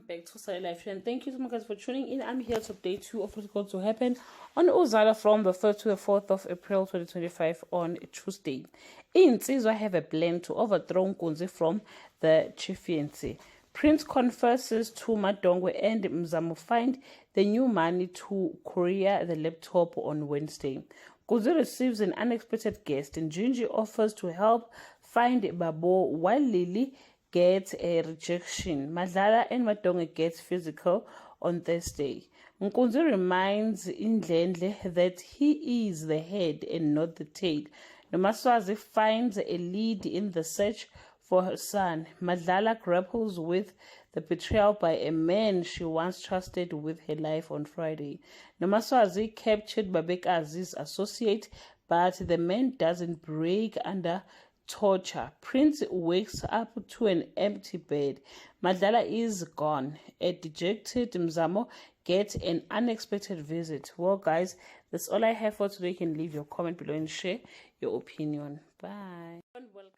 back to Study Life and thank you so much guys for tuning in. I'm here to update you of what's going to happen on Uzala from the 3rd to the 4th of April 2025 on Tuesday. I have a plan to overthrow Nkunzi from the chieftaincy. Prince confesses to Madongwe and Mzamo find the new money to courier the laptop on Wednesday. Nkunzi receives an unexpected guest and Gingy offers to help find Babo while Lily gets a rejection. Madlala and Madongwe gets physical on Thursday. Nkunzi reminds Indlendle that he is the head and not the tail. Nomaswazi finds a lead in the search for her son. Madlala grapples with the betrayal by a man she once trusted with her life on Friday. Nomaswazi captured Babekazi's associate, but the man doesn't break under torture. Prince wakes up to an empty bed. Madlala is gone. A dejected Mzamo gets an unexpected visit. Well guys, that's all I have for today. You can leave your comment below and share your opinion. Bye. Welcome.